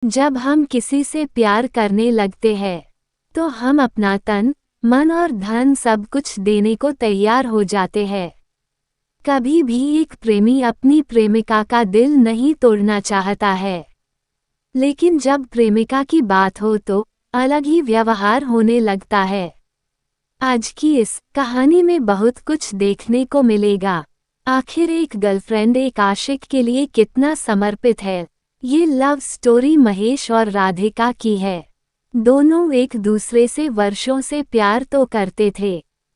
जब हम किसी से प्यार करने लगते हैं तो हम अपना तन, मन और धन सब कुछ देने को तैयार हो जाते हैं। कभी भी एक प्रेमी अपनी प्रेमिका का दिल नहीं तोड़ना चाहता है, लेकिन जब प्रेमिका की बात हो तो अलग ही व्यवहार होने लगता है। आज की इस कहानी में बहुत कुछ देखने को मिलेगा। आखिर एक गर्लफ्रेंड एक आशिक के लिए कितना समर्पित है। ये लव स्टोरी महेश और राधिका की है। दोनों एक दूसरे से वर्षों से प्यार तो करते थे,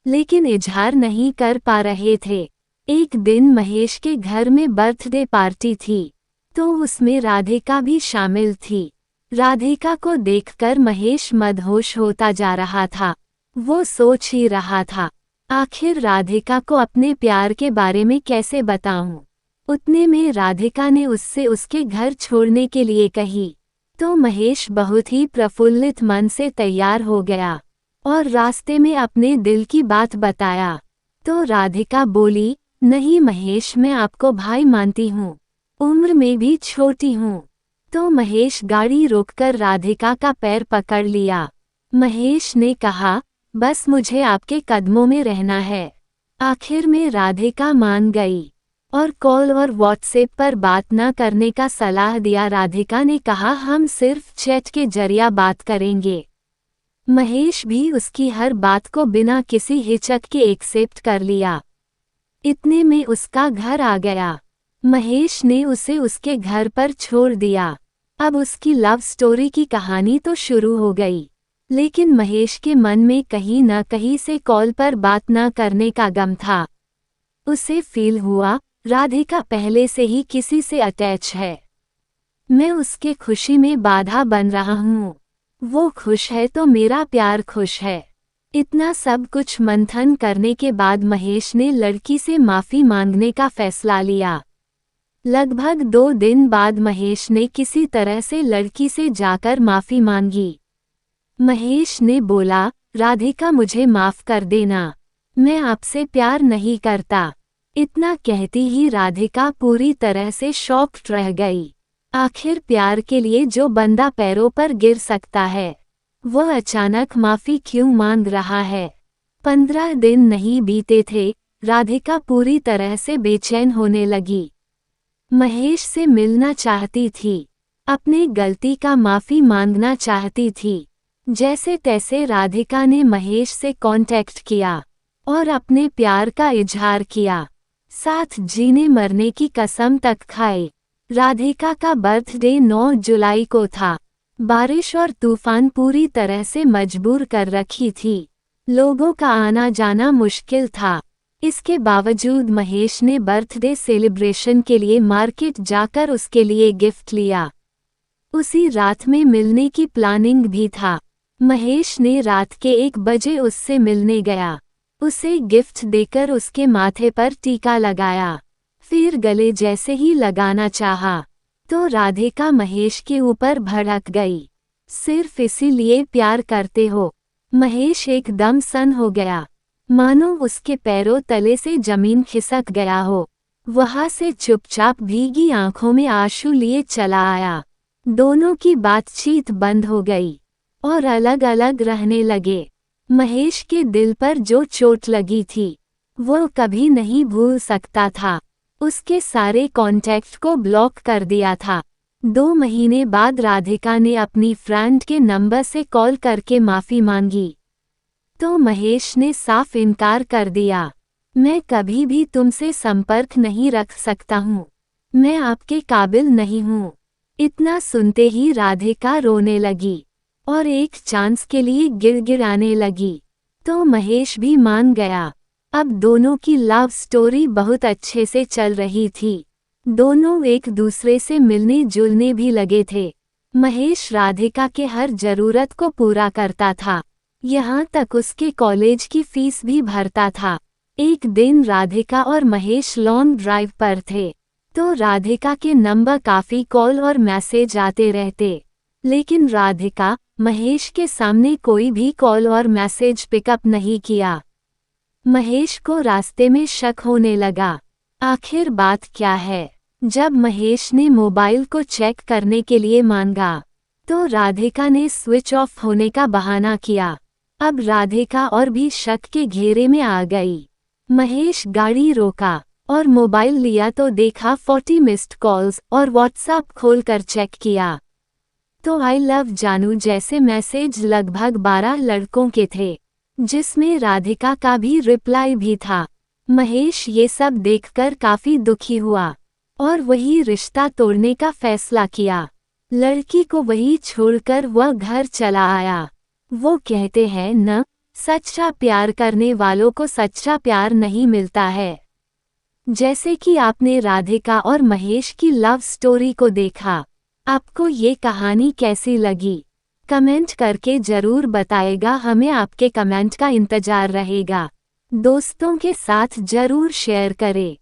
लेकिन इजहार नहीं कर पा रहे थे। एक दिन महेश के घर में बर्थडे पार्टी थी, तो उसमें राधिका भी शामिल थी। राधिका को देखकर महेश मदहोश होता जा रहा था। वो सोच ही रहा था, आखिर राधिका को अपने प्यार के बारे में कैसे बताऊं। उतने में राधिका ने उससे उसके घर छोड़ने के लिए कही, तो महेश बहुत ही प्रफुल्लित मन से तैयार हो गया और रास्ते में अपने दिल की बात बताया। तो राधिका बोली, नहीं महेश, मैं आपको भाई मानती हूँ, उम्र में भी छोटी हूँ। तो महेश गाड़ी रोककर राधिका का पैर पकड़ लिया। महेश ने कहा, बस मुझे आपके कदमों में रहना है। आखिर में राधिका मान गई और कॉल और व्हाट्सएप पर बात न करने का सलाह दिया। राधिका ने कहा, हम सिर्फ चैट के जरिए बात करेंगे। महेश भी उसकी हर बात को बिना किसी हिचक के एक्सेप्ट कर लिया। इतने में उसका घर आ गया। महेश ने उसे उसके घर पर छोड़ दिया। अब उसकी लव स्टोरी की कहानी तो शुरू हो गई, लेकिन महेश के मन में कहीं न कहीं से कॉल पर बात न करने का गम था। उसे फील हुआ, राधिका पहले से ही किसी से अटैच है। मैं उसके खुशी में बाधा बन रहा हूँ। वो खुश है तो मेरा प्यार खुश है। इतना सब कुछ मंथन करने के बाद महेश ने लड़की से माफ़ी मांगने का फैसला लिया। लगभग 2 दिन बाद महेश ने किसी तरह से लड़की से जाकर माफ़ी मांगी। महेश ने बोला, राधिका मुझे माफ़ कर देना, मैं आपसे प्यार नहीं करता। इतना कहती ही राधिका पूरी तरह से शॉक्ड रह गई। आखिर प्यार के लिए जो बंदा पैरों पर गिर सकता है, वह अचानक माफ़ी क्यों मांग रहा है। 15 दिन नहीं बीते थे, राधिका पूरी तरह से बेचैन होने लगी। महेश से मिलना चाहती थी, अपनी गलती का माफ़ी मांगना चाहती थी। जैसे तैसे राधिका ने महेश से कांटेक्ट किया और अपने प्यार का इजहार किया। साथ जीने मरने की कसम तक खाई। राधिका का बर्थडे 9 जुलाई को था। बारिश और तूफान पूरी तरह से मजबूर कर रखी थी। लोगों का आना जाना मुश्किल था। इसके बावजूद महेश ने बर्थडे सेलिब्रेशन के लिए मार्केट जाकर उसके लिए गिफ्ट लिया। उसी रात में मिलने की प्लानिंग भी था। महेश ने रात के 1 बजे उससे मिलने गया। उसे गिफ्ट देकर उसके माथे पर टीका लगाया, फिर गले जैसे ही लगाना चाहा, तो राधिका महेश के ऊपर भड़क गई। सिर्फ इसीलिए प्यार करते हो? महेश एकदम सन्न हो गया, मानो उसके पैरों तले से जमीन खिसक गया हो। वहां से चुपचाप भीगी आंखों में आंसू लिए चला आया। दोनों की बातचीत बंद हो गई और अलग अलग रहने लगे। महेश के दिल पर जो चोट लगी थी, वो कभी नहीं भूल सकता था। उसके सारे कॉन्टैक्ट को ब्लॉक कर दिया था। 2 महीने बाद राधिका ने अपनी फ्रेंड के नंबर से कॉल करके माफ़ी मांगी, तो महेश ने साफ इनकार कर दिया। मैं कभी भी तुमसे संपर्क नहीं रख सकता हूँ, मैं आपके काबिल नहीं हूँ। इतना सुनते ही राधिका रोने लगी और एक चांस के लिए गिड़गिड़ाने लगी, तो महेश भी मान गया। अब दोनों की लव स्टोरी बहुत अच्छे से चल रही थी। दोनों एक दूसरे से मिलने जुलने भी लगे थे। महेश राधिका के हर जरूरत को पूरा करता था, यहाँ तक उसके कॉलेज की फीस भी भरता था। एक दिन राधिका और महेश लॉन्ग ड्राइव पर थे, तो राधिका के नंबर काफ़ी कॉल और मैसेज आते रहते, लेकिन राधिका महेश के सामने कोई भी कॉल और मैसेज पिकअप नहीं किया। महेश को रास्ते में शक होने लगा, आखिर बात क्या है। जब महेश ने मोबाइल को चेक करने के लिए मांगा, तो राधिका ने स्विच ऑफ होने का बहाना किया। अब राधिका और भी शक के घेरे में आ गई। महेश गाड़ी रोका और मोबाइल लिया तो देखा 40 मिस्ड कॉल्स और व्हाट्सएप खोलकर चेक किया तो आई लव जानू जैसे मैसेज लगभग 12 लड़कों के थे, जिसमें राधिका का भी रिप्लाई भी था। महेश ये सब देखकर काफी दुखी हुआ और वही रिश्ता तोड़ने का फैसला किया। लड़की को वही छोड़कर वह घर चला आया। वो कहते हैं न, सच्चा प्यार करने वालों को सच्चा प्यार नहीं मिलता है। जैसे कि आपने राधिका और महेश की लव स्टोरी को देखा, आपको ये कहानी कैसी लगी? कमेंट करके जरूर बताएगा, हमें आपके कमेंट का इंतजार रहेगा। दोस्तों के साथ जरूर शेयर करें।